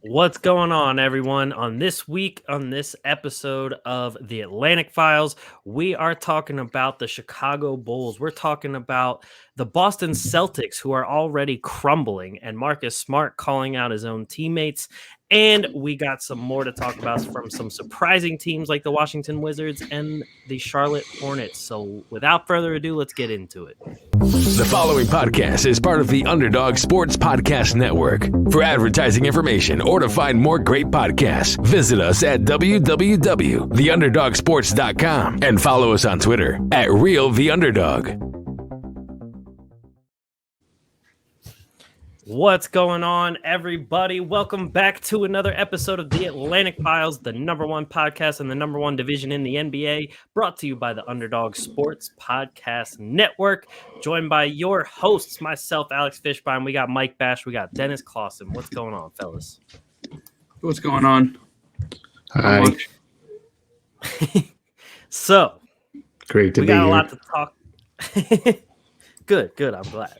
What's going on, everyone? On this episode of the Atlantic Files, we are talking about the Chicago Bulls. We're talking about the Boston Celtics, who are already crumbling, and Marcus Smart calling out his own teammates. And we got some more to talk about from some surprising teams like the Washington Wizards and the Charlotte Hornets. So without further ado, let's get into it. The following podcast is part of the Underdog Sports Podcast Network. For advertising information or to find more great podcasts, visit us at www.theunderdogsports.com and follow us on Twitter at RealTheUnderdog. What's going on, everybody? Welcome back to another episode of the Atlantic Files, the number one podcast and the number one division in the NBA, brought to you by the Underdog Sports Podcast Network, joined by your hosts, myself, Alex Fishbein. We got Mike Bash. We got Dennis Clausen. What's going on, fellas? What's going on? Hi. So, great to we be got here. a lot to talk. Good. I'm glad.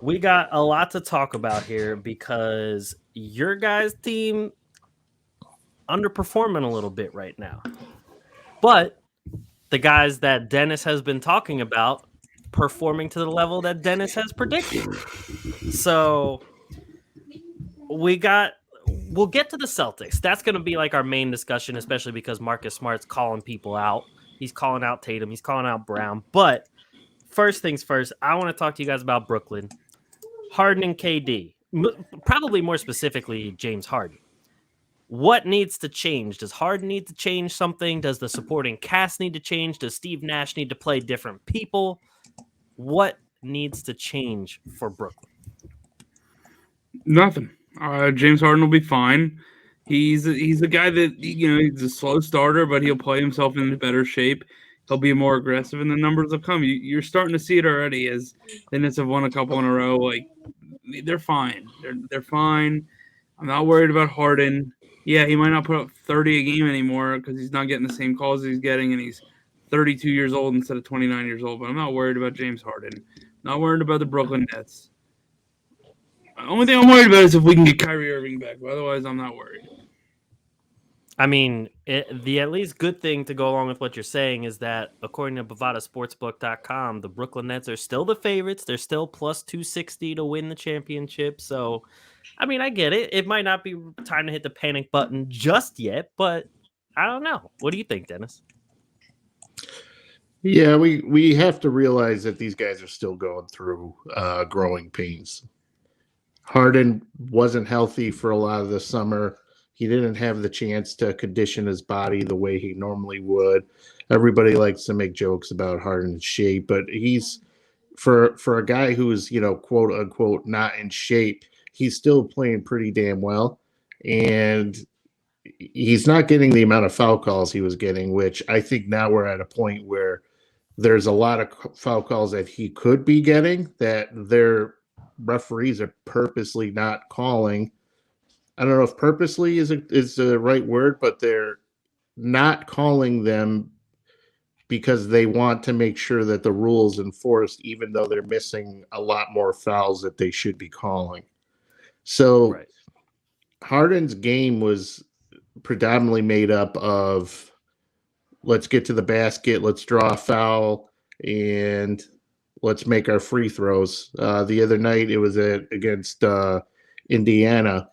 We got a lot to talk about here because your guys' team underperforming a little bit right now. But the guys that Dennis has been talking about performing to the level that Dennis has predicted. So we'll get to the Celtics. That's going to be like our main discussion, especially because Marcus Smart's calling people out. He's calling out Tatum. He's calling out Brown. But first things first, I want to talk to you guys about Brooklyn. Harden and KD, probably more specifically James Harden. What needs to change? Does Harden need to change something? Does the supporting cast need to change? Does Steve Nash need to play different people? What needs to change for Brooklyn? Nothing. James Harden will be fine. He's a guy that, he's a slow starter, but he'll play himself into better shape. He'll be more aggressive, and the numbers will come. You're starting to see it already as the Nets have won a couple in a row. Like, they're fine. They're fine. I'm not worried about Harden. Yeah, he might not put up 30 a game anymore because he's not getting the same calls he's getting, and he's 32 years old instead of 29 years old. But I'm not worried about James Harden. Not worried about the Brooklyn Nets. The only thing I'm worried about is if we can get Kyrie Irving back. But otherwise, I'm not worried. I mean, the at least good thing to go along with what you're saying is that, according to BovadaSportsbook.com, the Brooklyn Nets are still the favorites. They're still plus 260 to win the championship. So, I mean, I get it. It might not be time to hit the panic button just yet, but I don't know. What do you think, Dennis? Yeah, we have to realize that these guys are still going through growing pains. Harden wasn't healthy for a lot of the summer. He didn't have the chance to condition his body the way he normally would. Everybody likes to make jokes about Harden's shape, but he's for a guy who's, quote unquote, not in shape, he's still playing pretty damn well. And he's not getting the amount of foul calls he was getting, which I think now we're at a point where there's a lot of foul calls that he could be getting that their referees are purposely not calling. I don't know if purposely is the right word, but they're not calling them because they want to make sure that the rule is enforced, even though they're missing a lot more fouls that they should be calling. So right. Harden's game was predominantly made up of let's get to the basket, let's draw a foul, and let's make our free throws. The other night it was against Indiana.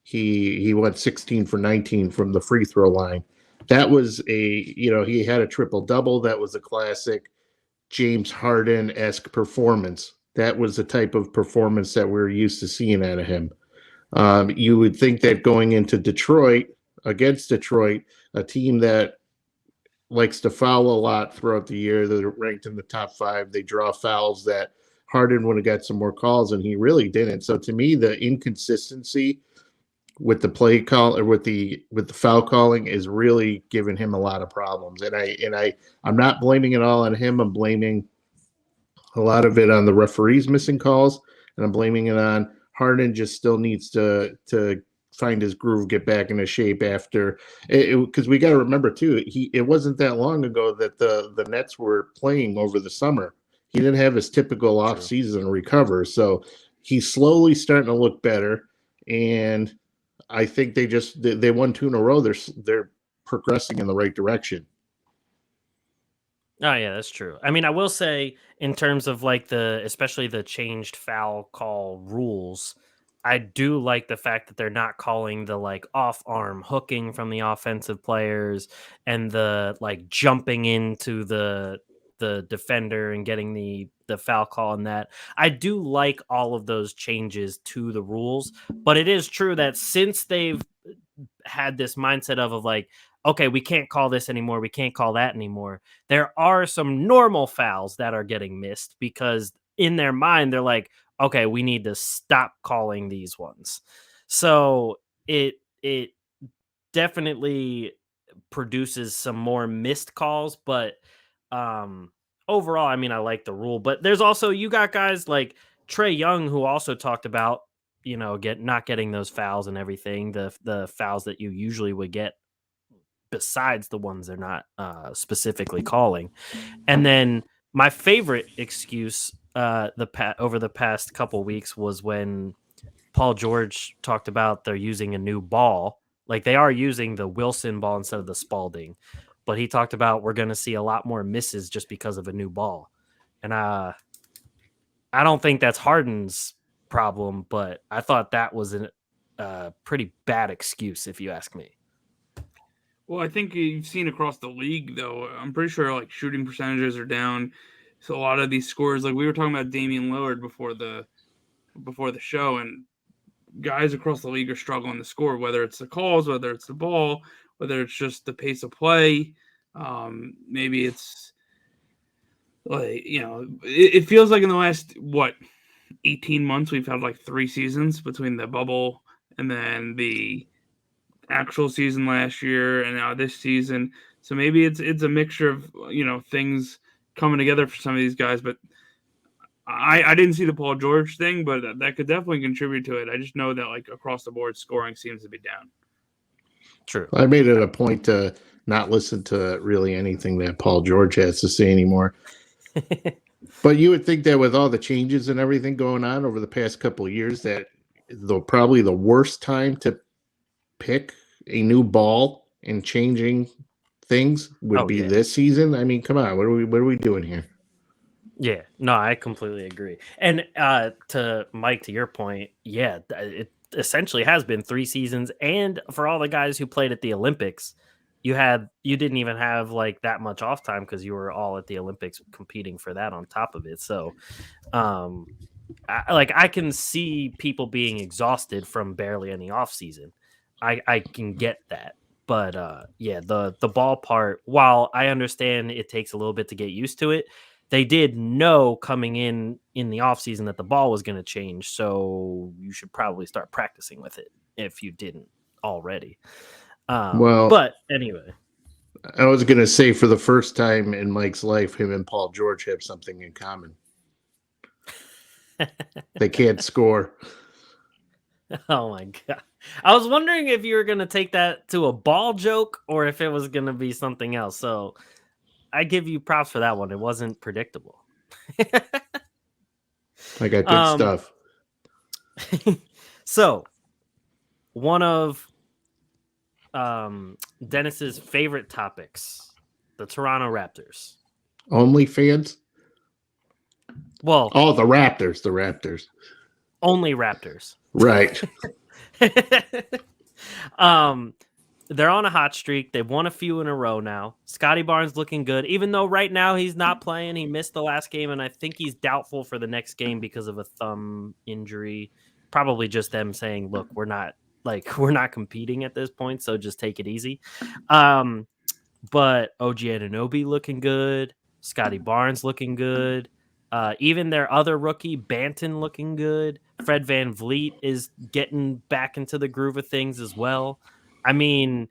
He went 16 for 19 from the free throw line. That was he had a triple-double. That was a classic James Harden-esque performance. That was the type of performance that we're used to seeing out of him. You would think that going into against Detroit, a team that likes to foul a lot throughout the year, they're ranked in the top 5. They draw fouls that Harden would have got some more calls, and he really didn't. So to me, the inconsistency with the play call or with the foul calling is really giving him a lot of problems. And I'm not blaming it all on him. I'm blaming a lot of it on the referees missing calls, and I'm blaming it on Harden just still needs to find his groove, get back into shape after because we got to remember too, it wasn't that long ago that the Nets were playing over the summer. He didn't have his typical off-season recover. So he's slowly starting to look better. And I think they won 2 in a row. They're progressing in the right direction. Oh yeah, that's true. I mean, I will say in terms of like especially the changed foul call rules, I do like the fact that they're not calling the like off arm hooking from the offensive players and the like jumping into the defender and getting the foul call on that. I do like all of those changes to the rules, but it is true that since they've had this mindset of like, okay, we can't call this anymore, we can't call that anymore, there are some normal fouls that are getting missed because in their mind they're like, okay, we need to stop calling these ones. So it definitely produces some more missed calls, but overall, I mean, I like the rule. But there's also, you got guys like Trae Young who also talked about, not getting those fouls and everything, the fouls that you usually would get besides the ones they're not specifically calling. And then my favorite excuse over the past couple weeks was when Paul George talked about they're using a new ball. Like they are using the Wilson ball instead of the Spalding. But he talked about we're going to see a lot more misses just because of a new ball. And I don't think that's Harden's problem, but I thought that was a pretty bad excuse, if you ask me. Well, I think you've seen across the league, though. I'm pretty sure like shooting percentages are down. So a lot of these scores, like we were talking about Damian Lillard before the show, and guys across the league are struggling to score, whether it's the calls, whether it's the ball, whether it's just the pace of play. Maybe it's like, it feels like in the last 18 months we've had like 3 seasons between the bubble and then the actual season last year and now this season. So maybe it's a mixture of things coming together for some of these guys. But I didn't see the Paul George thing, but that could definitely contribute to it. I just know that like across the board scoring seems to be down. True. I made it a point to not listen to really anything that Paul George has to say anymore. But you would think that with all the changes and everything going on over the past couple of years, that probably the worst time to pick a new ball and changing things would be this season. I mean, come on, what are we doing here? Yeah, no, I completely agree. And to Mike, to your point, yeah, it essentially has been 3 seasons. And for all the guys who played at the Olympics, you didn't even have like that much off time because you were all at the Olympics competing for that on top of it. So, I can see people being exhausted from barely any off season. I can get that. But yeah, the ball part, while I understand it takes a little bit to get used to it, they did know coming in the offseason that the ball was going to change. So you should probably start practicing with it if you didn't already. But anyway. I was going to say, for the first time in Mike's life, him and Paul George have something in common. They can't score. Oh my God. I was wondering if you were going to take that to a ball joke or if it was going to be something else. So I give you props for that one. It wasn't predictable. I got good stuff. So one of Dennis's favorite topics, the Toronto Raptors. Only fans? Well, the Raptors. Only Raptors. Right. They're on a hot streak. They've won a few in a row now. Scottie Barnes looking good, even though right now he's not playing. He missed the last game, and I think he's doubtful for the next game because of a thumb injury. Probably just them saying, look, we're not competing at this point, so just take it easy. But OG Anunoby looking good. Scottie Barnes looking good. Even their other rookie, Banton, looking good. Fred VanVleet is getting back into the groove of things as well. I mean,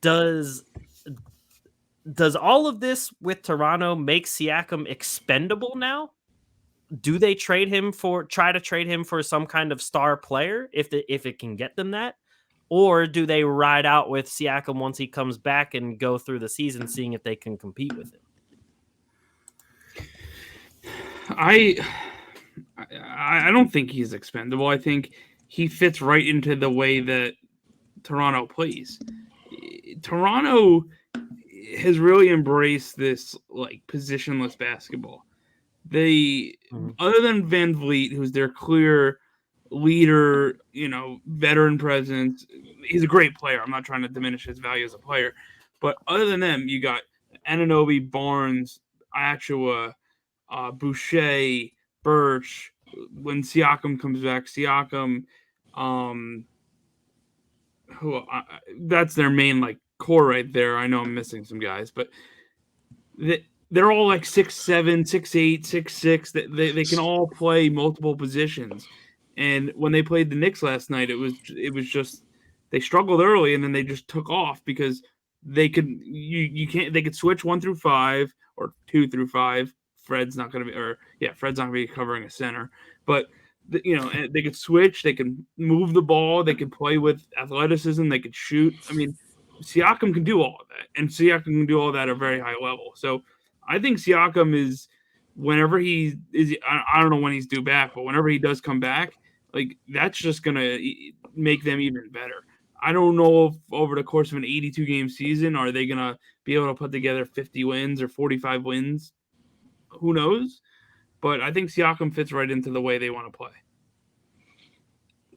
does all of this with Toronto make Siakam expendable now? Do they try to trade him for some kind of star player if it can get them that? Or do they ride out with Siakam once he comes back and go through the season seeing if they can compete with him? I don't think he's expendable. I think he fits right into the way that Toronto plays. Toronto has really embraced this like positionless basketball. They, other than Van Vliet, who's their clear leader, veteran presence, he's a great player. I'm not trying to diminish his value as a player, but other than them, you got Anunoby, Barnes, Achua, Boucher, Birch. When Siakam comes back, Siakam, that's their main like core right there. I know I'm missing some guys, but they're all like 6'7", 6'8", 6'6". They can all play multiple positions. And when they played the Knicks last night, it was just they struggled early and then they just took off because they could they could switch 1 through 5 or 2 through 5. Fred's not going to be covering a center, but they could switch, they can move the ball, they can play with athleticism, they could shoot. I mean, Siakam can do all of that, and Siakam can do all that at a very high level. So I think Siakam is, whenever he is, I don't know when he's due back, but whenever he does come back, like that's just going to make them even better. I don't know if over the course of an 82-game season, are they going to be able to put together 50 wins or 45 wins? Who knows? But I think Siakam fits right into the way they want to play.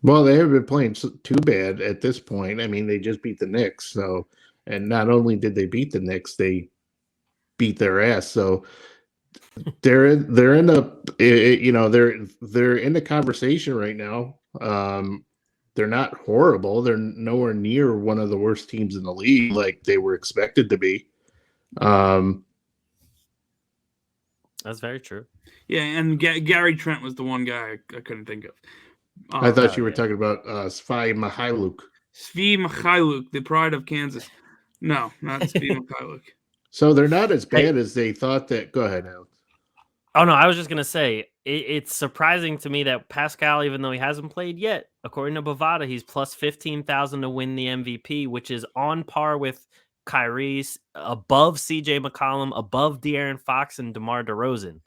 Well, they haven't been playing too bad at this point. I mean, they just beat the Knicks. So, and not only did they beat the Knicks, they beat their ass. So they're in the they're in the conversation right now. They're not horrible. They're nowhere near one of the worst teams in the league like they were expected to be. That's very true. Yeah, and Gary Trent was the one guy I couldn't think of. I thought you were talking about Svi Mikhailuk. Svi Mikhailuk, the pride of Kansas. No, not Svi Mikhailuk. So they're not as bad as they thought that. Go ahead, Alex. Oh, no, I was just going to say, it's surprising to me that Pascal, even though he hasn't played yet, according to Bovada, he's plus 15,000 to win the MVP, which is on par with Kyrie, above CJ McCollum, above De'Aaron Fox and DeMar DeRozan.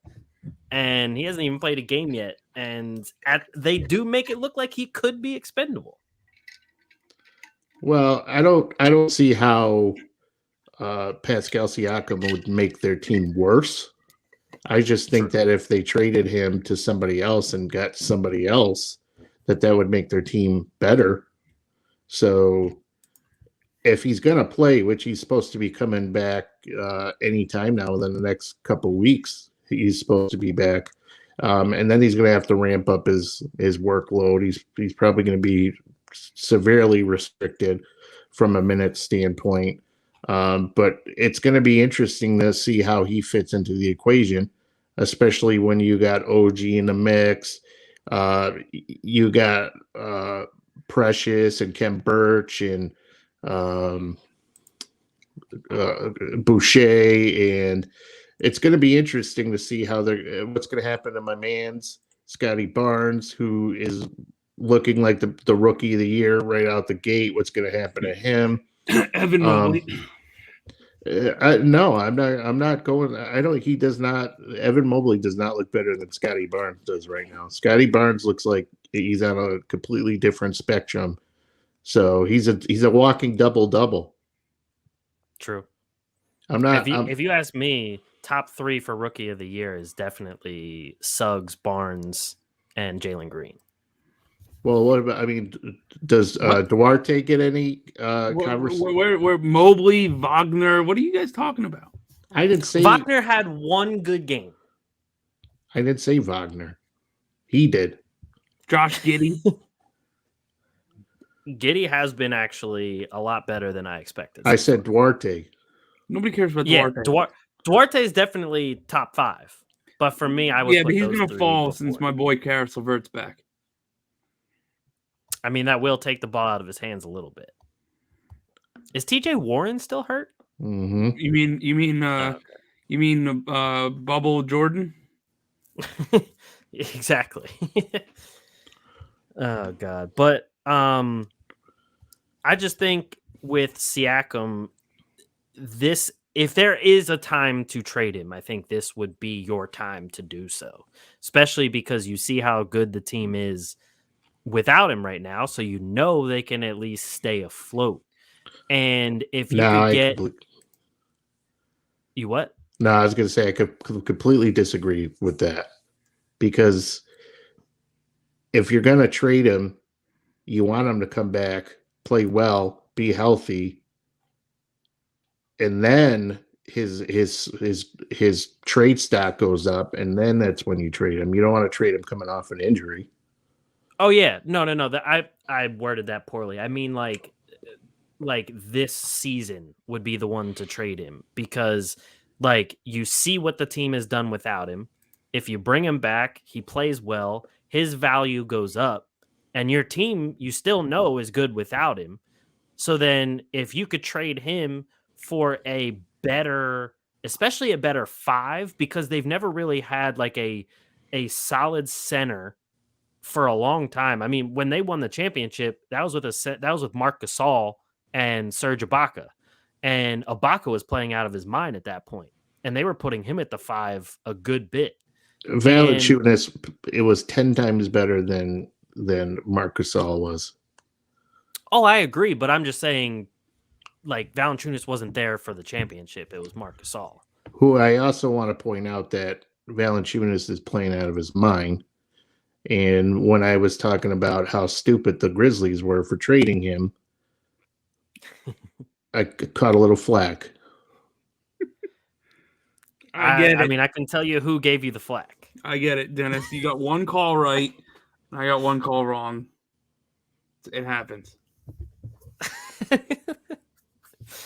And he hasn't even played a game yet. And they do make it look like he could be expendable. Well, I don't see how Pascal Siakam would make their team worse. I just think that if they traded him to somebody else and got somebody else, that would make their team better. So if he's going to play, which he's supposed to be coming back anytime now within the next couple of weeks, he's supposed to be back. And then he's going to have to ramp up his workload. He's probably going to be severely restricted from a minute standpoint. But it's going to be interesting to see how he fits into the equation, especially when you got OG in the mix. You got Precious and Kem Birch and Boucher, and it's going to be interesting to see what's going to happen to my man's Scottie Barnes, who is looking like the rookie of the year right out the gate. What's going to happen to him? Evan Mobley. No, I'm not going. He does not. Evan Mobley does not look better than Scottie Barnes does right now. Scottie Barnes looks like he's on a completely different spectrum. So he's a walking double-double. True. I'm not. If you ask me, top 3 for rookie of the year is definitely Suggs, Barnes, and Jalen Green. Well, what about? I mean, does Duarte get any conversation? Where Mobley, Wagner? What are you guys talking about? I didn't say Wagner had one good game. I didn't say Wagner. He did. Josh Giddey. Giddey has been actually a lot better than I expected. I said Duarte. Nobody cares about Duarte. Yeah, Duarte is definitely top 5. But for me, I would. Yeah, but he's going to fall since my boy Karis LeVert's back. I mean, that will take the ball out of his hands a little bit. Is TJ Warren still hurt? Mm-hmm. You mean Bubble Jordan? Exactly. Oh God. But I just think with Siakam, if there is a time to trade him, I think this would be your time to do so, especially because you see how good the team is without him right now, so you know they can at least stay afloat. And if you No, could get you what? No, I was going to say I could completely disagree with that, because if you're going to trade him, you want him to come back, play well, be healthy, and then his trade stock goes up, and then that's when you trade him. You don't want to trade him coming off an injury. Oh yeah, no. I worded that poorly. I mean like this season would be the one to trade him, because like you see what the team has done without him. If you bring him back, he plays well, his value goes up, and your team you still know is good without him. So then if you could trade him for a better, especially a better 5, because they've never really had like a solid center for a long time. I mean, when they won the championship, that was with Marc Gasol and Serge Ibaka, and Ibaka was playing out of his mind at that point, and they were putting him at the 5 a good bit. Valanciunas, it was 10 times better than Marc Gasol was. Oh, I agree, but I'm just saying, like, Valanciunas wasn't there for the championship. It was Marc Gasol. Who I also want to point out that Valanciunas is playing out of his mind. And when I was talking about how stupid the Grizzlies were for trading him, I caught a little flack. I get it. I mean, I can tell you who gave you the flack. I get it, Dennis. You got one call right. I got one call wrong. It happens.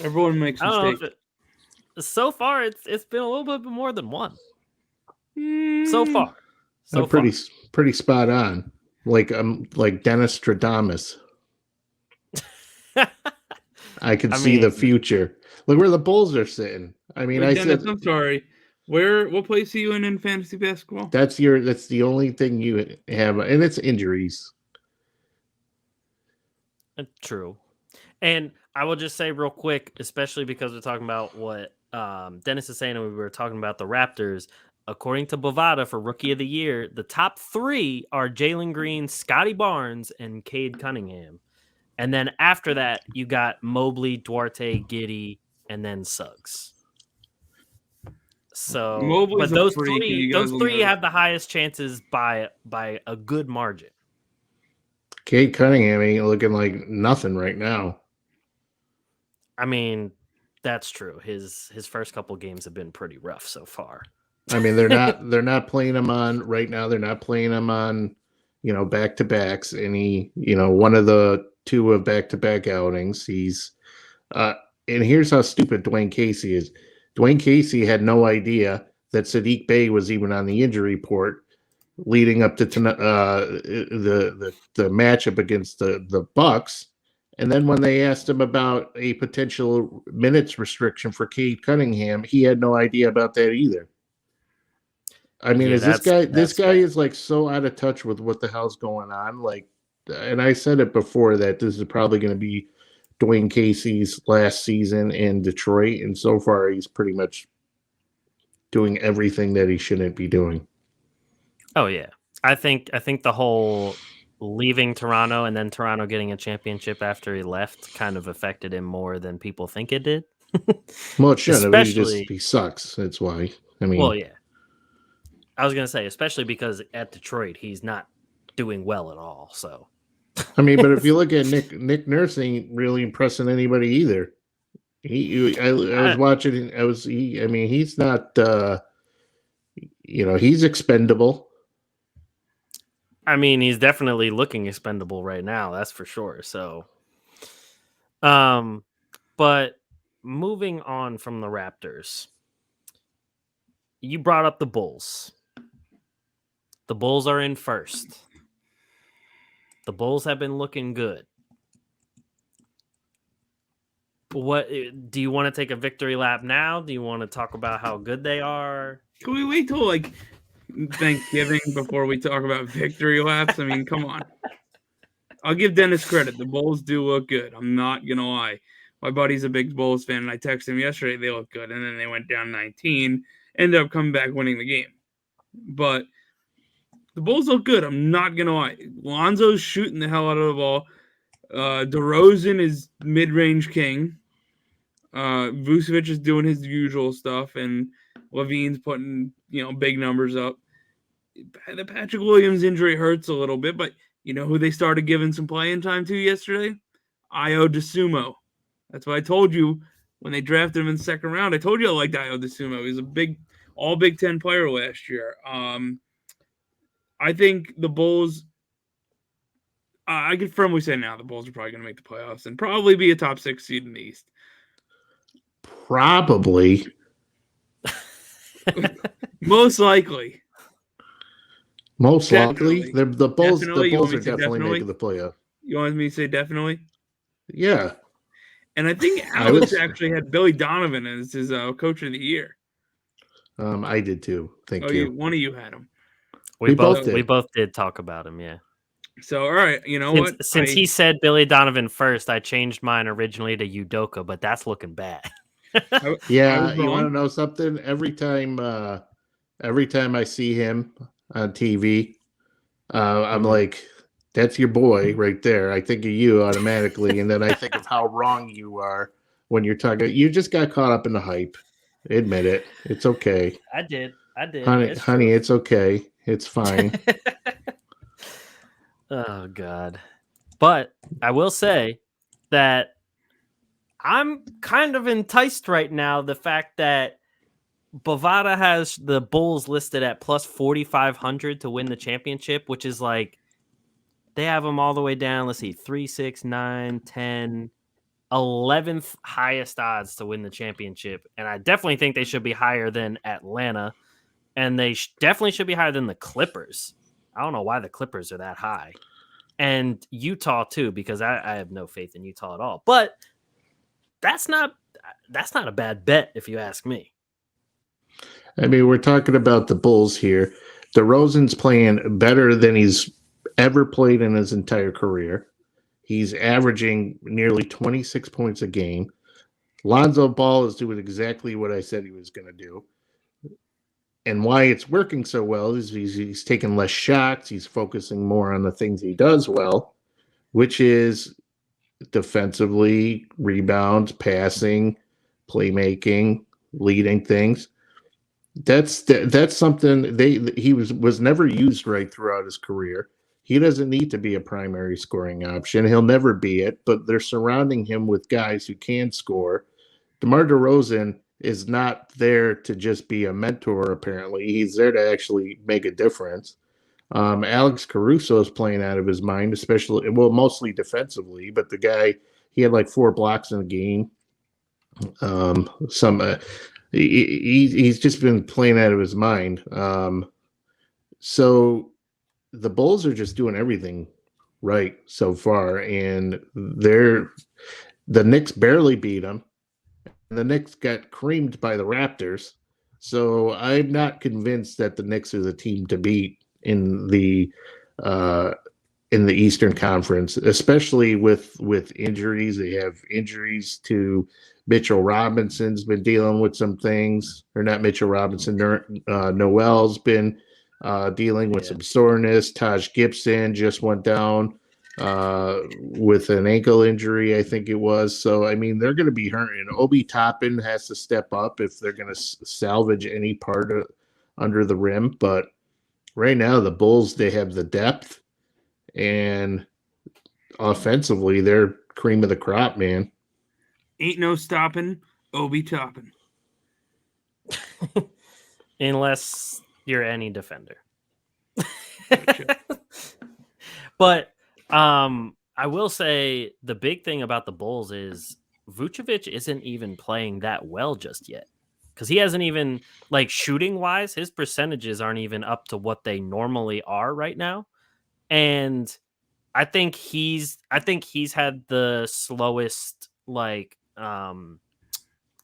Everyone makes mistakes. So far, it's been a little bit more than one. So far, pretty spot on. Like Dennis Stradamus. I can see the future. Look where the Bulls are sitting. I mean, Dennis, I'm sorry. What place are you in fantasy basketball? That's the only thing you have, and it's injuries. True. And I will just say real quick, especially because we're talking about what Dennis is saying, and we were talking about the Raptors. According to Bovada for Rookie of the Year, the top 3 are Jalen Green, Scottie Barnes, and Cade Cunningham. And then after that, you got Mobley, Duarte, Giddey, and then Suggs. So, Mobley's but those three have the highest chances by a good margin. Cade Cunningham ain't looking like nothing right now. I mean, that's true. His first couple games have been pretty rough so far. I mean, they're not playing him on right now. They're not playing him on, back-to-backs. And he, one of the 2 of back-to-back outings. He's and here's how stupid Dwayne Casey is. Dwayne Casey had no idea that Sadiq Bey was even on the injury report leading up to the matchup against the Bucks. And then when they asked him about a potential minutes restriction for Cade Cunningham, he had no idea about that either. I mean, this guy is like so out of touch with what the hell's going on. Like, and I said it before that this is probably going to be Dwayne Casey's last season in Detroit, and so far he's pretty much doing everything that he shouldn't be doing. Oh yeah, I think the whole leaving Toronto and then Toronto getting a championship after he left kind of affected him more than people think it did. Well, it shouldn't. He sucks. That's why. I mean, well, yeah. I was gonna say, especially because at Detroit he's not doing well at all. So, I mean, but if you look at Nick Nurse ain't really impressing anybody either. I was watching. I mean, he's not. He's expendable. I mean, he's definitely looking expendable right now. That's for sure. So, but moving on from the Raptors, you brought up the Bulls. The Bulls are in first. The Bulls have been looking good. What do you want to take a victory lap now? Do you want to talk about how good they are? Can we wait till like Thanksgiving before we talk about victory laps? I mean, come on. I'll give Dennis credit. The Bulls do look good. I'm not gonna lie. My buddy's a big Bulls fan, and I texted him yesterday. They look good, and then they went down 19, ended up coming back winning the game. But The Bulls look good. I'm not gonna lie. Lonzo's shooting the hell out of the ball. DeRozan is mid-range king. Vucevic is doing his usual stuff, and Levine's putting big numbers up. The Patrick Williams injury hurts a little bit, but you know who they started giving some playing time to yesterday? Io DeSumo. That's what I told you when they drafted him in the second round. I told you I liked Io DeSumo. He's a all Big Ten player last year. I think the Bulls. I can firmly say now the Bulls are probably going to make the playoffs and probably be a top 6 seed in the East. Probably. Most likely. Most Definitely. likely. The Bulls, Definitely. the Bulls are definitely making the playoff. You want me to say definitely? Yeah. And I think Alex actually had Billy Donovan as his coach of the year. I did too. Thank you. One of you had him. We both did talk about him, yeah. So, all right, you know what? Since he said Billy Donovan first, I changed mine originally to Udoka, but that's looking bad. Yeah, you want to know something? Every time I see him on TV, I'm like, that's your boy right there. I think of you automatically, and then I think of how wrong you are when you're talking. You just got caught up in the hype. Admit it. It's okay. I did. Honey, it's okay. It's fine. Oh, God. But I will say that I'm kind of enticed right now. The fact that Bovada has the Bulls listed at plus 4,500 to win the championship, which is like they have them all the way down. Let's see, 3, 6, 9, 10, 11th highest odds to win the championship. And I definitely think they should be higher than Atlanta. And they definitely should be higher than the Clippers. I don't know why the Clippers are that high. And Utah too, because I have no faith in Utah at all. But that's not a bad bet if you ask me. I mean, we're talking about the Bulls here. DeRozan's playing better than he's ever played in his entire career. He's averaging nearly 26 points a game. Lonzo Ball is doing exactly what I said he was going to do. And why it's working so well is he's taking less shots. He's focusing more on the things he does well, which is defensively, rebounds, passing, playmaking, leading things. That's something he was never used right throughout his career. He doesn't need to be a primary scoring option. He'll never be it, but they're surrounding him with guys who can score. DeMar DeRozan is not there to just be a mentor, apparently. He's there to actually make a difference. Alex Caruso is playing out of his mind, mostly defensively, but the guy, he had like 4 blocks in a game. He's just been playing out of his mind. So the Bulls are just doing everything right so far, and the Knicks barely beat them. The Knicks got creamed by the Raptors, so I'm not convinced that the Knicks are the team to beat in the Eastern Conference, especially with injuries. They have injuries to Mitchell Robinson's been dealing with some things, or not Mitchell Robinson. Noel's been dealing with some soreness. Taj Gibson just went down with an ankle injury, I think it was. So, I mean, they're going to be hurting. Obi Toppin has to step up if they're going to salvage any part under the rim. But right now, the Bulls, they have the depth, and offensively, they're cream of the crop, man. Ain't no stopping Obi Toppin. Unless you're any defender. Gotcha. But I will say the big thing about the Bulls is Vucevic isn't even playing that well just yet. Because he hasn't even, like, shooting-wise, his percentages aren't even up to what they normally are right now. And I think he's had the slowest, like,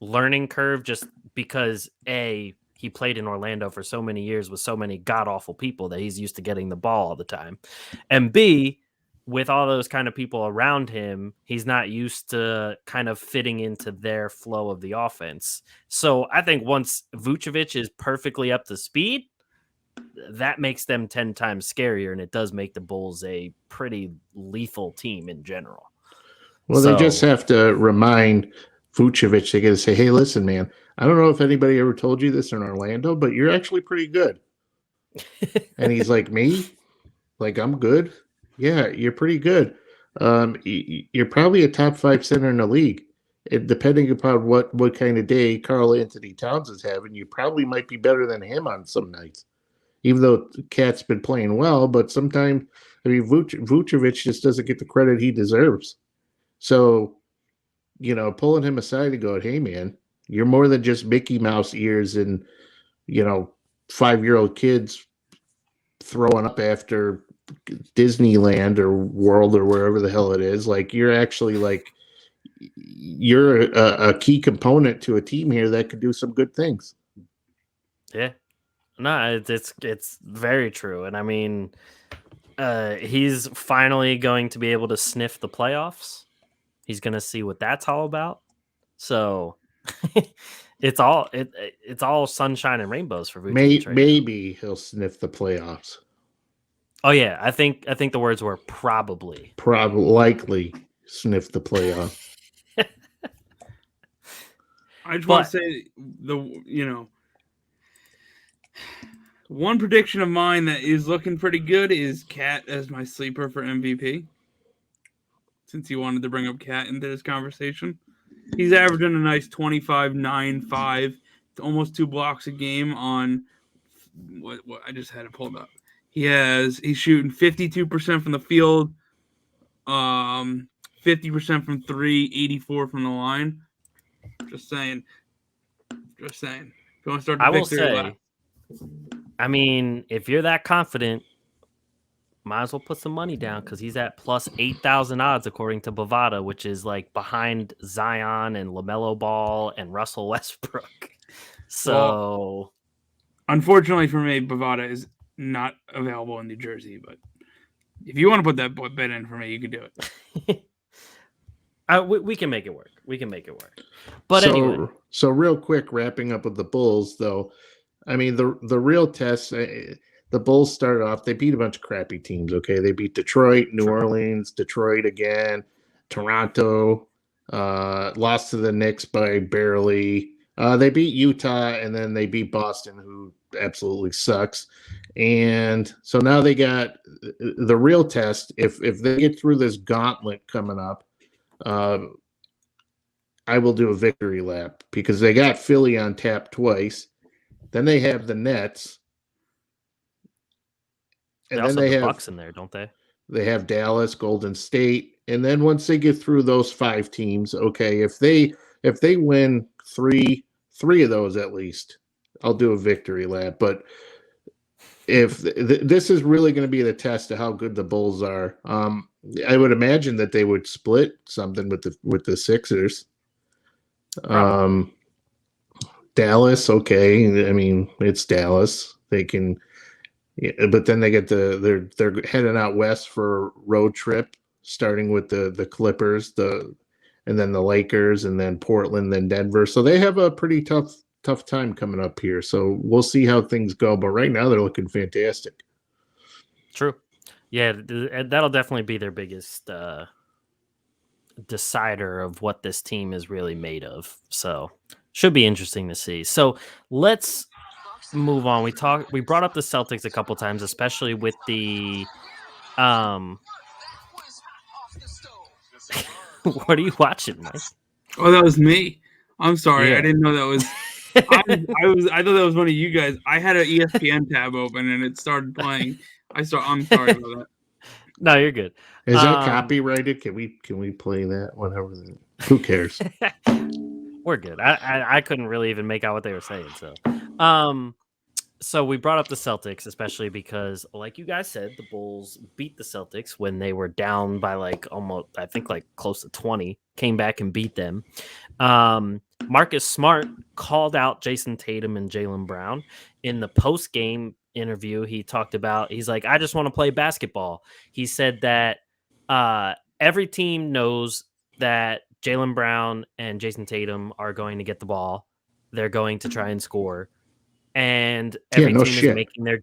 learning curve just because, A, he played in Orlando for so many years with so many god-awful people that he's used to getting the ball all the time. And B, with all those kind of people around him, he's not used to kind of fitting into their flow of the offense. So I think once Vucevic is perfectly up to speed, that makes them 10 times scarier, and it does make the Bulls a pretty lethal team in general. Well, they just have to remind Vucevic, they got to say, hey, listen, man, I don't know if anybody ever told you this in Orlando, but you're actually pretty good. And he's like, me? Like, I'm good? Yeah, you're pretty good. You're probably a top 5 center in the league. Depending upon what kind of day Karl Anthony Towns is having, you probably might be better than him on some nights. Even though Cat's been playing well, but sometimes, I mean, Vucevic just doesn't get the credit he deserves. So, pulling him aside and going, hey, man, you're more than just Mickey Mouse ears and, 5-year-old kids throwing up after Disneyland or World or wherever the hell it is. Like, you're actually you're a key component to a team here that could do some good things. Yeah. No, it's very true. And I mean, he's finally going to be able to sniff the playoffs. He's going to see what that's all about. So it's all sunshine and rainbows for Vucevic. Maybe he'll sniff the playoffs. Oh yeah, I think the words were probably. Likely sniff the playoffs. I just want to say one prediction of mine that is looking pretty good is Cat as my sleeper for MVP. Since you wanted to bring up Cat into this conversation, he's averaging a nice 25, 9, 5, almost 2 blocks a game on what I just had it pulled up. He's shooting 52% from the field, 50% from 3, 84 from the line. Just saying. If you want to start the victory lap. I mean, if you're that confident, might as well put some money down because he's at plus 8,000 odds according to Bovada, which is like behind Zion and LaMelo Ball and Russell Westbrook. So, unfortunately for me, Bovada is not available in New Jersey. But if you want to put that bet in for me, you can do it. We can make it work. But anyway, so real quick, wrapping up with the Bulls, though. I mean, the real test. The Bulls started off. They beat a bunch of crappy teams. Okay, they beat Detroit, New Orleans, Detroit again, Toronto. Lost to the Knicks by barely. They beat Utah, and then they beat Boston, who absolutely sucks. And so now they got the real test. If they get through this gauntlet coming up, I will do a victory lap because they got Philly on tap twice. Then they have the Nets. And then they have the Bucks in there, don't they? They have Dallas, Golden State, and then once they get through those 5 teams, okay, if they win three of those at least, I'll do a victory lap. But if this is really going to be the test of how good the Bulls are, I would imagine that they would split something with the Sixers. Dallas, okay. I mean, it's Dallas. They can, but then they get they're heading out west for a road trip, starting with the Clippers, and then the Lakers, and then Portland, then Denver. So they have a pretty tough time coming up here. So we'll see how things go. But right now they're looking fantastic. True. Yeah, that'll definitely be their biggest decider of what this team is really made of. So should be interesting to see. So let's move on. We brought up the Celtics a couple times, especially with the what are you watching, Mike? Oh, that was me. I'm sorry. Yeah. I didn't know that was I thought that was one of you guys. I had an ESPN tab open and it started playing. I'm sorry about that. No, you're good. Is that copyrighted? Can we play that? Whatever. Who cares? We're good. I couldn't really even make out what they were saying. So we brought up the Celtics, especially because, like you guys said, the Bulls beat the Celtics when they were down by almost, I think, close to 20. Came back and beat them. Marcus Smart called out Jayson Tatum and Jaylen Brown in the post-game interview. He talked about, he's like, I just want to play basketball. He said that every team knows that Jaylen Brown and Jayson Tatum are going to get the ball. They're going to try and score. And every team is making their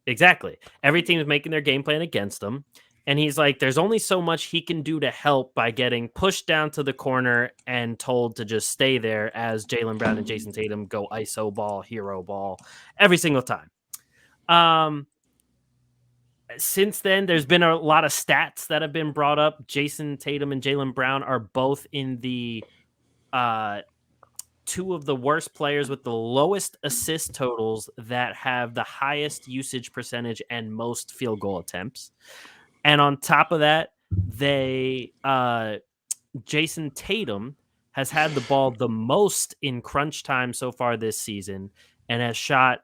Exactly. Every team is making their game plan against him. And he's like, there's only so much he can do to help by getting pushed down to the corner and told to just stay there as Jaylen Brown and Jayson Tatum go ISO ball, hero ball every single time. Since then, there's been a lot of stats that have been brought up. Jayson Tatum and Jaylen Brown are both in the two of the worst players with the lowest assist totals that have the highest usage percentage and most field goal attempts. And on top of that, Jayson Tatum has had the ball the most in crunch time so far this season and has shot,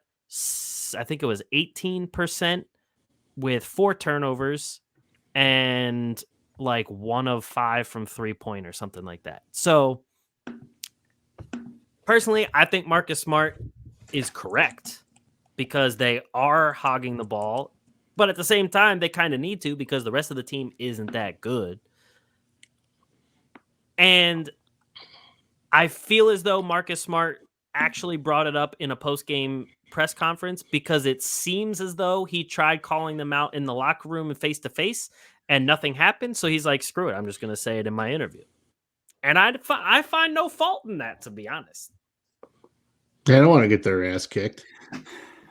I think it was 18% with 4 turnovers and like 1 of 5 from 3-point or something like that. So personally, I think Marcus Smart is correct because they are hogging the ball, but at the same time, they kind of need to because the rest of the team isn't that good. And I feel as though Marcus Smart actually brought it up in a post-game press conference because it seems as though he tried calling them out in the locker room and face-to-face and nothing happened. So he's like, screw it. I'm just going to say it in my interview. And I find no fault in that, to be honest. They don't want to get their ass kicked.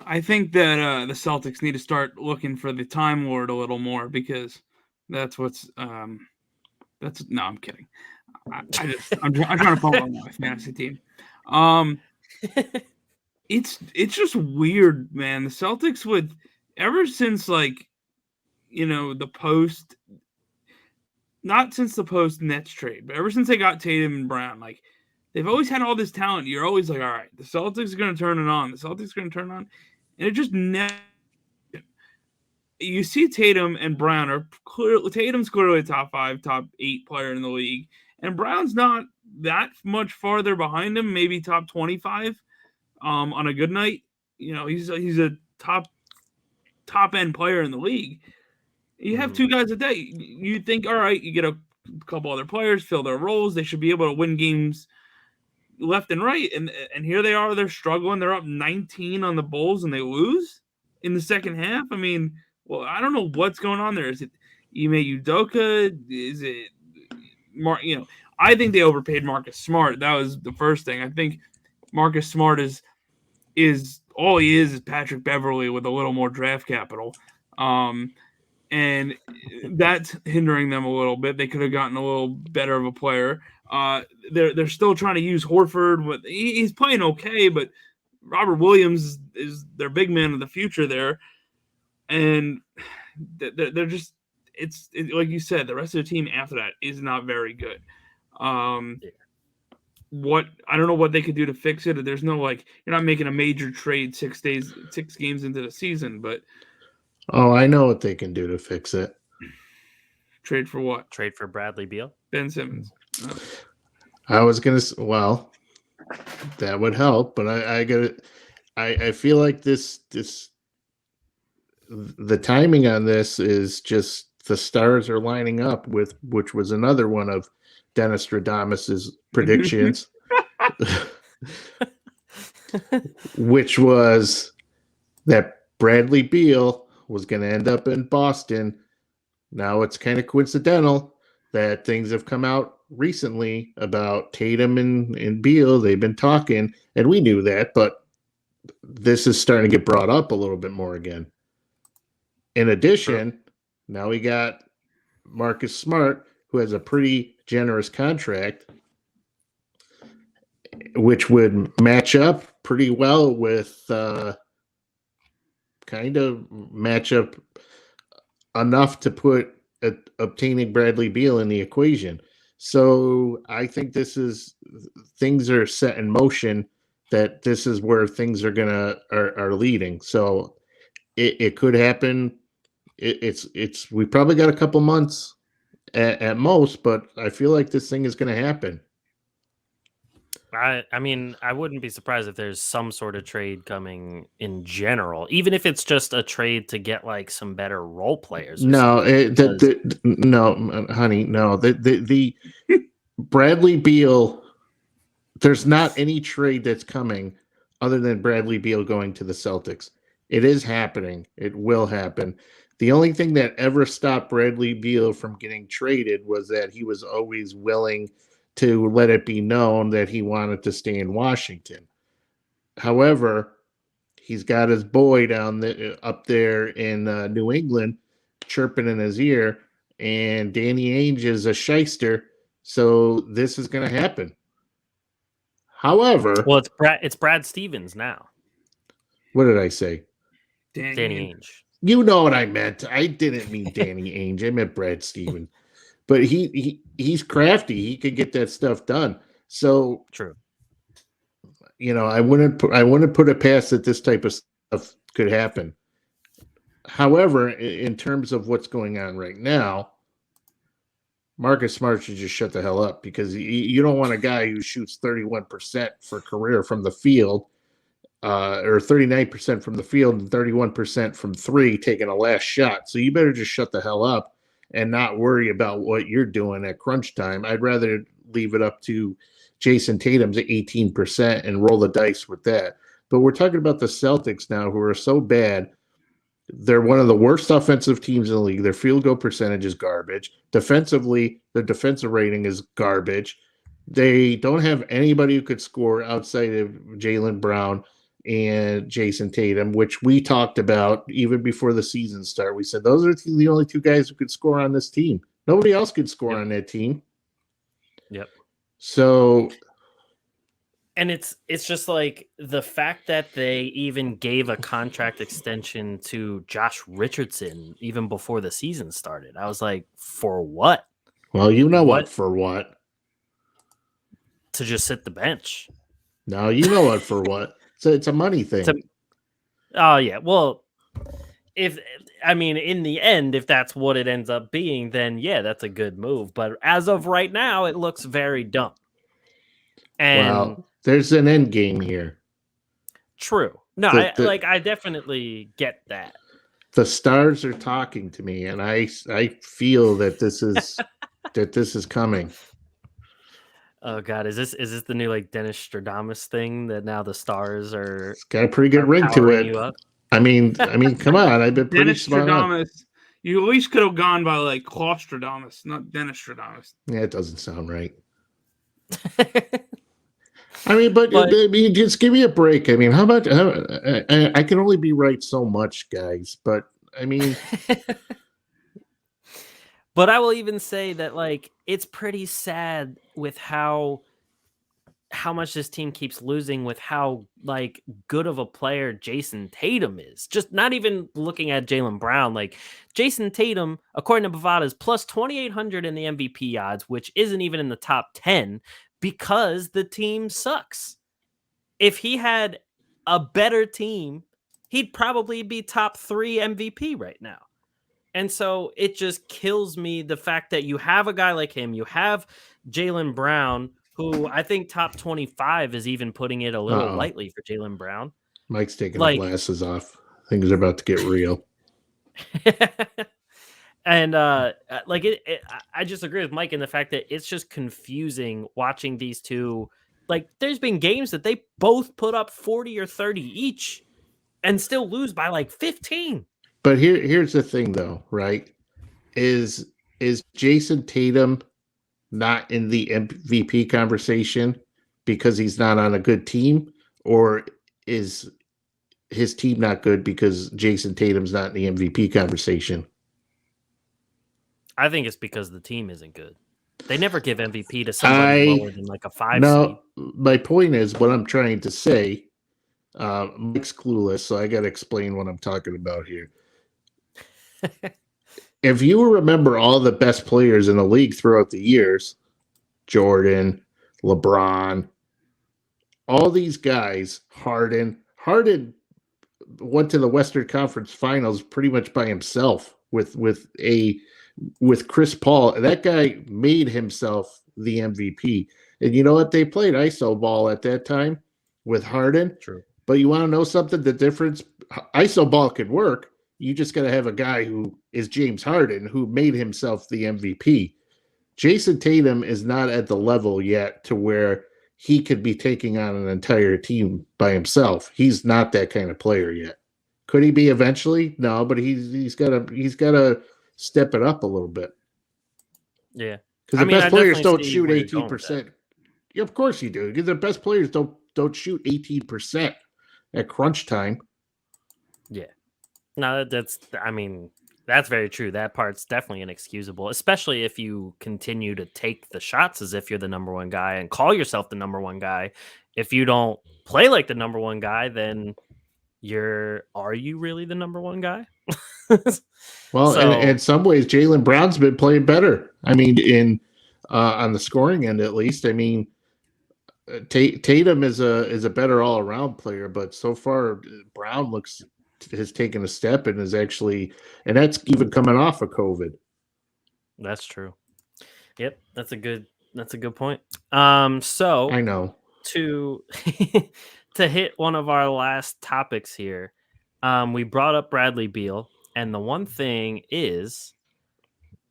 I think that the Celtics need to start looking for the Time Lord a little more because that's what's no, I'm kidding. I'm trying to follow my fantasy team. It's just weird, man. The Celtics would ever since the post, not since the post Nets trade, but ever since they got Tatum and Brown, they've always had all this talent. You're always like, all right, the Celtics are going to turn it on. The Celtics are going to turn it on. And it just never. You see Tatum and Brown are clearly, Tatum's clearly a top 5, top 8 player in the league. And Brown's not that much farther behind him, maybe top 25 on a good night. He's a top end player in the league. You have 2 guys a day. You think, all right, you get a couple other players, fill their roles. They should be able to win games left and right. And here they are. They're struggling. They're up 19 on the Bulls, and they lose in the second half. I mean, well, I don't know what's going on there. Is it Ime Udoka? Is it I think they overpaid Marcus Smart. That was the first thing. I think Marcus Smart is all he is Patrick Beverley with a little more draft capital. And that's hindering them a little bit. They could have gotten a little better of a player. They're still trying to use Horford. He's playing okay, but Robert Williams is their big man of the future there. And they're just it's like you said, the rest of the team after that is not very good. What I don't know what they could do to fix it. There's no you're not making a major trade 6 games into the season, but I know what they can do to fix it. Trade for what? Trade for Bradley Beal? Ben Simmons. I was gonna. Well, that would help, but I feel like the timing on this is just the stars are lining up with, which was another one of Dennis Stradamus's predictions, which was that Bradley Beal was going to end up in Boston. Now it's kind of coincidental that things have come out recently about Tatum and Beal. They've been talking, and we knew that, but this is starting to get brought up a little bit more again. In addition, now we got Marcus Smart, who has a pretty generous contract, which would match up pretty well with kind of match up enough to put obtaining Bradley Beal in the equation. So I think things are set in motion that this is where things are leading. So it could happen. We probably got a couple months at most, but I feel like this thing is going to happen. I mean, I wouldn't be surprised if there's some sort of trade coming in general, even if it's just a trade to get some better role players. No, honey, no. The Bradley Beal, there's not any trade that's coming other than Bradley Beal going to the Celtics. It is happening. It will happen. The only thing that ever stopped Bradley Beal from getting traded was that he was always willing to let it be known that he wanted to stay in Washington. However, he's got his boy up there in New England chirping in his ear, and Danny Ainge is a shyster, so this is going to happen. However, well, it's Brad Stevens now. What did I say? Danny Ainge. You know what I meant. I didn't mean Danny Ainge. I meant Brad Stevens. But he's crafty. He could get that stuff done. So true. I wouldn't put it past that this type of stuff could happen. However, in terms of what's going on right now, Marcus Smart should just shut the hell up, because you don't want a guy who shoots 31% for career from the field, or 39% from the field and 31% from three taking a last shot. So you better just shut the hell up and not worry about what you're doing at crunch time. I'd rather leave it up to Jayson Tatum's at 18% and roll the dice with that. But we're talking about the Celtics now, who are so bad. They're one of the worst offensive teams in the league. Their field goal percentage is garbage. Defensively, their defensive rating is garbage. They don't have anybody who could score outside of Jaylen Brown and Jayson Tatum, which we talked about even before the season started. We said those are the only two guys who could score on this team. Nobody else could score on that team. Yep. So, and it's just like the fact that they even gave a contract extension to Josh Richardson even before the season started. I was like, for what? Well, you know what? For what? To just sit the bench. No, you know what? For what? So it's a money thing. Oh yeah. Well, in the end, if that's what it ends up being, then yeah, that's a good move. But as of right now, it looks very dumb. And there's an end game here. True. No, I definitely get that. The stars are talking to me, and I feel that this is coming. Oh God, is this the new like Dennis Stradamus thing that now the stars are? It's got a pretty good ring to it. I mean, come on, I've been pretty Dennis smart. Stradamus. You at least could have gone by like Claustradamus, not Dennis Stradamus. Yeah, it doesn't sound right. I mean, just give me a break. I mean, how about I can only be right so much, guys. But I mean. But I will even say that, like, it's pretty sad with how much this team keeps losing, with how, like, good of a player Jayson Tatum is. Just not even looking at Jaylen Brown. Like, Jayson Tatum, according to Bovada, is plus 2,800 in the MVP odds, which isn't even in the top 10 because the team sucks. If he had a better team, he'd probably be top 3 MVP right now. And so it just kills me, the fact that you have a guy like him, you have Jaylen Brown, who I think top 25 is even putting it a little lightly for Jaylen Brown. Mike's taking the glasses off. Things are about to get real. And I just agree with Mike in the fact that it's just confusing watching these two. Like, there's been games that they both put up 40 or 30 each and still lose by like 15. But here's the thing, though, right? Is Jayson Tatum not in the MVP conversation because he's not on a good team, or is his team not good because Jayson Tatum's not in the MVP conversation? I think it's because the team isn't good. They never give MVP to somebody lower than like a 5 seed. My point is, what I'm trying to say, Mike's clueless, so I got to explain what I'm talking about here. If you remember all the best players in the league throughout the years, Jordan, LeBron, all these guys, Harden went to the Western Conference Finals pretty much by himself with Chris Paul. That guy made himself the MVP. And you know what? They played iso ball at that time with Harden. True. But you want to know something? The difference, iso ball could work. You just got to have a guy who is James Harden, who made himself the MVP. Jayson Tatum is not at the level yet to where he could be taking on an entire team by himself. He's not that kind of player yet. Could he be eventually? No, but he's got to step it up a little bit. Yeah, Because the best players don't shoot where you're going with 18%. Yeah, of course you do. Because the best players don't shoot 18% at crunch time. Yeah. No, that's very true. That part's definitely inexcusable, especially if you continue to take the shots as if you're the number one guy and call yourself the number one guy. If you don't play like the number one guy, then are you really the number one guy? Well, So, in some ways, Jaylen Brown's been playing better. I mean, on the scoring end, at least. I mean, Tatum is a better all around player, but so far Brown has taken a step and is actually, and that's even coming off of COVID. that's true. Yep, that's a good point. So I know to to hit one of our last topics here, we brought up Bradley Beal, and the one thing is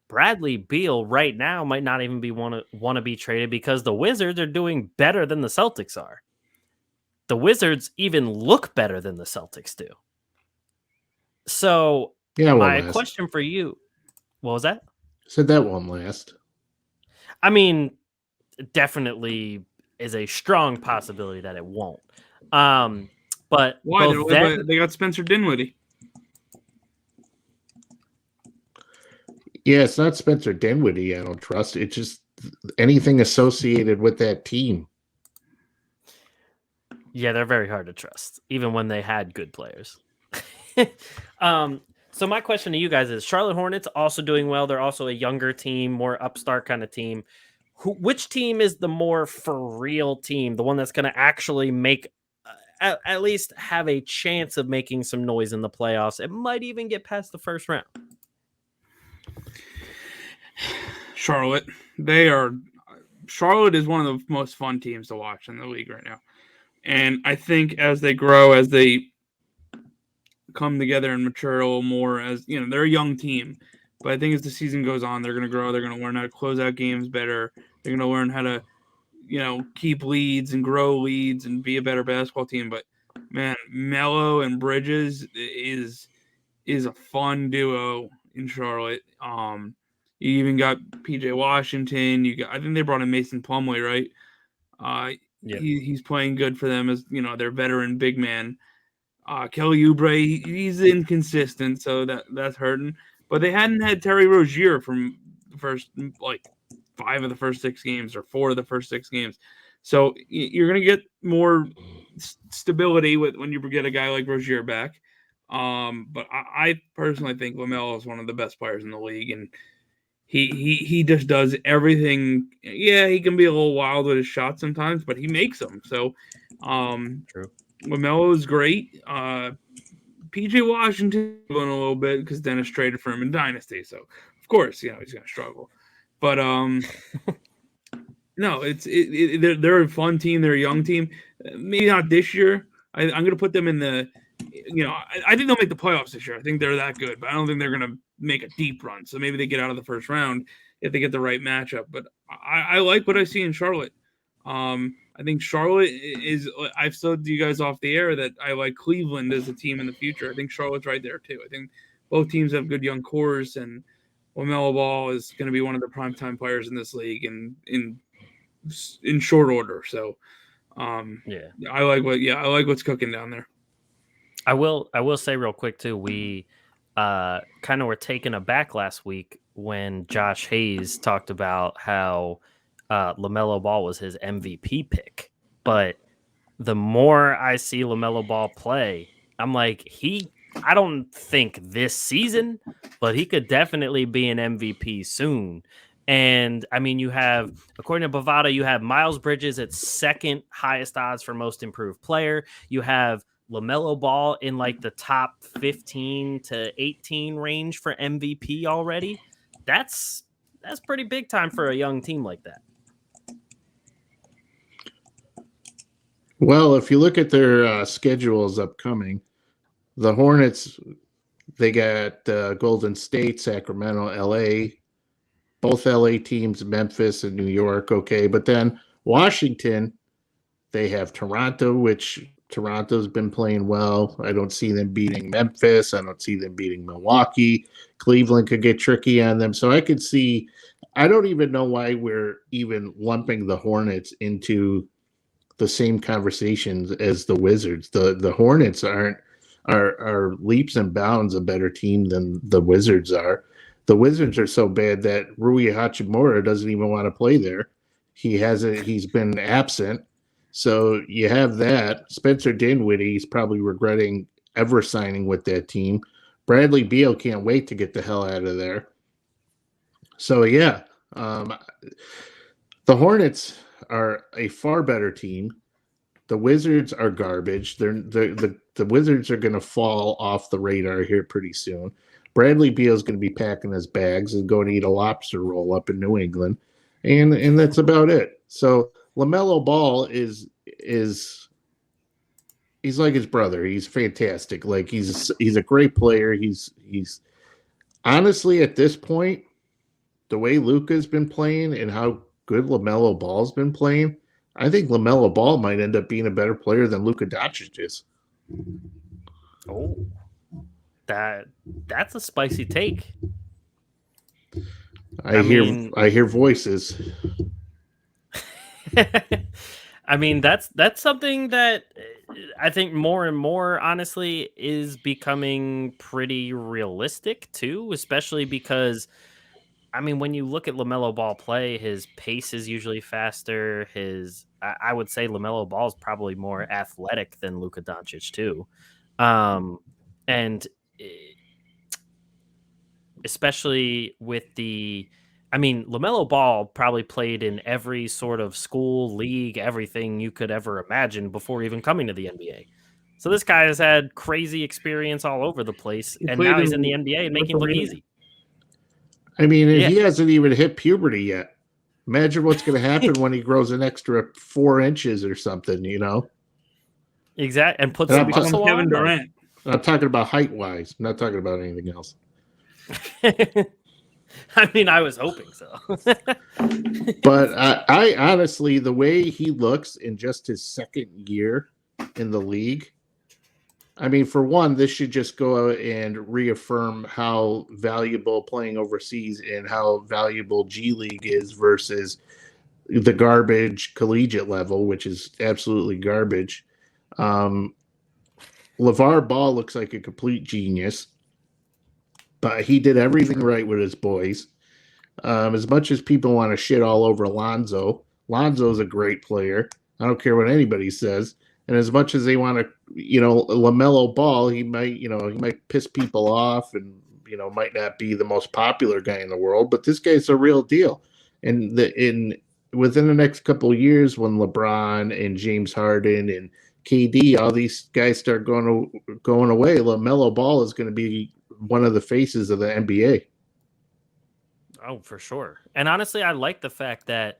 Bradley Beal right now might not even want to be traded because the Wizards are doing better than the Celtics are. The Wizards even look better than the Celtics do. So my question for you, what was that? Said that one last. I mean, definitely is a strong possibility that it won't. But why? They got Spencer Dinwiddie. Yeah, it's not Spencer Dinwiddie I don't trust. It's just anything associated with that team. Yeah, they're very hard to trust, even when they had good players. So my question to you guys is, Charlotte Hornets also doing well. They're also a younger team, more upstart kind of team. Which team is the more for real team? The one that's going to actually make, at least have a chance of making some noise in the playoffs. It might even get past the first round. Charlotte. Charlotte is one of the most fun teams to watch in the league right now. And I think as they grow, as they come together and mature a little more, as you know, they're a young team. But I think as the season goes on, they're going to grow. They're going to learn how to close out games better. They're going to learn how to, keep leads and grow leads and be a better basketball team. But man, Melo and Bridges is a fun duo in Charlotte. You even got PJ Washington. I think they brought in Mason Plumlee, right? He's playing good for them as their veteran big man. Kelly Oubre, he's inconsistent, so that's hurting. But they hadn't had Terry Rozier from the first 5 of the first 6 games or 4 of the first 6 games. So you're going to get more stability when you get a guy like Rozier back. But I personally think LaMelo is one of the best players in the league, and he just does everything. Yeah, he can be a little wild with his shots sometimes, but he makes them. So, True. LaMelo is great. PJ Washington going a little bit because Dennis traded for him in Dynasty, so of course he's going to struggle. But no, they're a fun team. They're a young team. Maybe not this year. I'm going to put them in the. I think they'll make the playoffs this year. I think they're that good, but I don't think they're going to make a deep run. So maybe they get out of the first round if they get the right matchup. But I like what I see in Charlotte. I think Charlotte is. I've told you guys off the air that I like Cleveland as a team in the future. I think Charlotte's right there too. I think both teams have good young cores, and LaMelo Ball is going to be one of the primetime players in this league in short order. So, I like what's cooking down there. I will say real quick too, we kind of were taken aback last week when Josh Hayes talked about how LaMelo Ball was his MVP pick. But the more I see LaMelo Ball play, I'm like, I don't think this season, but he could definitely be an MVP soon. And I mean, you have, according to Bovada, you have Miles Bridges at second highest odds for most improved player. You have LaMelo Ball in the top 15 to 18 range for MVP already. That's pretty big time for a young team like that. Well, if you look at their schedules upcoming, the Hornets, they got Golden State, Sacramento, LA, both LA teams, Memphis and New York. Okay. But then Washington, they have Toronto, which Toronto's been playing well. I don't see them beating Memphis. I don't see them beating Milwaukee. Cleveland could get tricky on them. So I could see. I don't even know why we're even lumping the Hornets into the same conversations as the Wizards. The Hornets are leaps and bounds a better team than the Wizards are. The Wizards are so bad that Rui Hachimura doesn't even want to play there. He's been absent. So you have that. Spencer Dinwiddie is probably regretting ever signing with that team. Bradley Beal can't wait to get the hell out of there. So yeah, the Hornets are a far better team. The Wizards are garbage. The Wizards are going to fall off the radar here pretty soon. Bradley Beal is going to be packing his bags and going to eat a lobster roll up in New England, and that's about it. So LaMelo Ball is he's like his brother. He's fantastic. Like he's a great player. He's honestly at this point, the way Luka's been playing and how good LaMelo Ball's been playing, I think LaMelo Ball might end up being a better player than Luka Doncic is. Oh, that's a spicy take. I hear voices. I mean, that's something that I think more and more, honestly, is becoming pretty realistic too, especially because, I mean, when you look at LaMelo Ball play, his pace is usually faster. I would say LaMelo Ball is probably more athletic than Luka Doncic too. And especially with LaMelo Ball probably played in every sort of school, league, everything you could ever imagine before even coming to the NBA. So this guy has had crazy experience all over the place, and now he's in the NBA and making it look easy. I mean, he hasn't even hit puberty yet. Imagine what's going to happen when he grows an extra 4 inches or something, you know? Exactly, and puts some muscle Kevin on. Durant. I'm talking about height-wise. I'm not talking about anything else. I mean, I was hoping so. But I honestly, the way he looks in just his second year in the league, I mean, for one, this should just go out and reaffirm how valuable playing overseas and how valuable G League is versus the garbage collegiate level, which is absolutely garbage. LeVar Ball looks like a complete genius, but he did everything right with his boys. As much as people want to shit all over Lonzo's a great player. I don't care what anybody says. And as much as they want to, LaMelo Ball, he might piss people off and, might not be the most popular guy in the world, but this guy's a real deal. And within the next couple of years, when LeBron and James Harden and KD, all these guys start going away, LaMelo Ball is going to be one of the faces of the NBA. Oh, for sure. And honestly, I like the fact that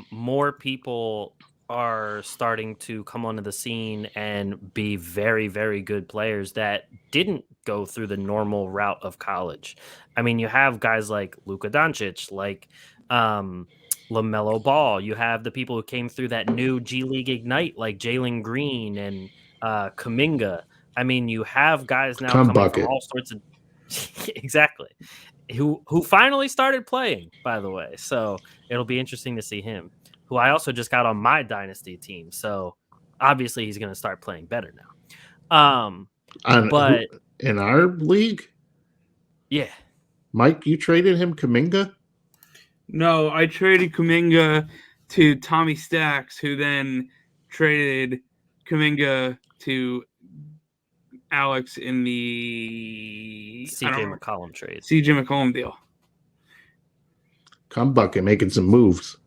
more people are starting to come onto the scene and be very, very good players that didn't go through the normal route of college. I mean, you have guys like Luka Doncic, like LaMelo Ball. You have the people who came through that new G League Ignite, like Jalen Green and Kuminga. I mean, you have guys now coming from all sorts of exactly who finally started playing, by the way. So it'll be interesting to see him, who I also just got on my dynasty team. So obviously he's going to start playing better now. But in our league, yeah, Mike, you traded him Kuminga? No, I traded Kuminga to Tommy Stacks, who then traded Kuminga to Alex in the CJ McCollum trade. CJ McCollum deal. Cum bucket making some moves.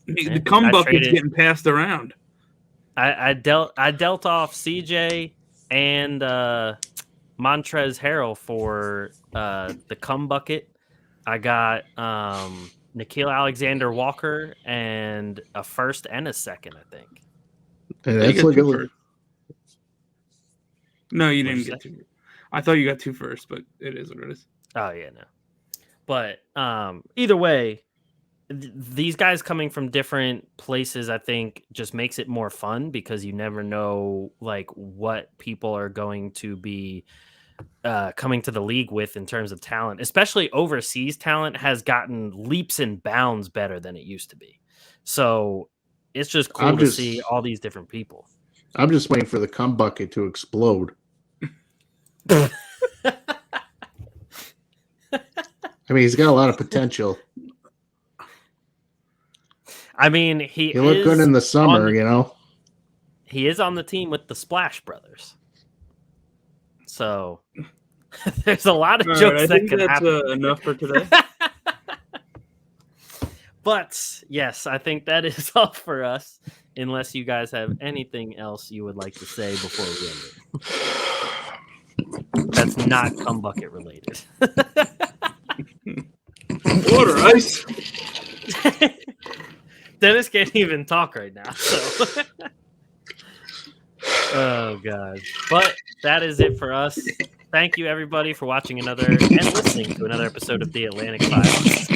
The cum bucket's getting passed around. I dealt off CJ and Montrezl Harrell for the cum bucket. I got Nickeil Alexander-Walker and a first and a second, I think. And that's like a No, you didn't get two. I thought you got two first, but it is what it is. Oh yeah, no. But either way, these guys coming from different places, I think, just makes it more fun because you never know like what people are going to be coming to the league with in terms of talent. Especially overseas talent has gotten leaps and bounds better than it used to be. So it's just cool to see all these different people. I'm just waiting for the cum bucket to explode. I mean, he's got a lot of potential. I mean, he looked good in the summer, you know. He is on the team with the Splash Brothers. So there's a lot of jokes that could happen. Enough for today. But yes, I think that is all for us. Unless you guys have anything else you would like to say before we end it. That's not cum bucket related. Water ice. Dennis can't even talk right now. So. Oh god. But that is it for us. Thank you everybody for watching and listening to another episode of the Atlantic Files.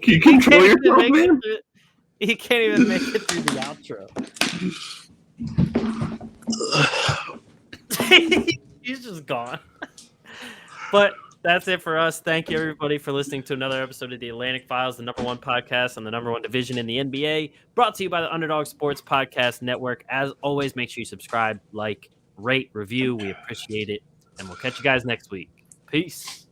Can you control yourself, man? He can't even make it through the outro. He's just gone. But that's it for us. Thank you, everybody, for listening to another episode of the Atlantic Files, the #1 podcast on the #1 division in the NBA, brought to you by the Underdog Sports Podcast Network. As always, make sure you subscribe, like, rate, review. We appreciate it. And we'll catch you guys next week. Peace.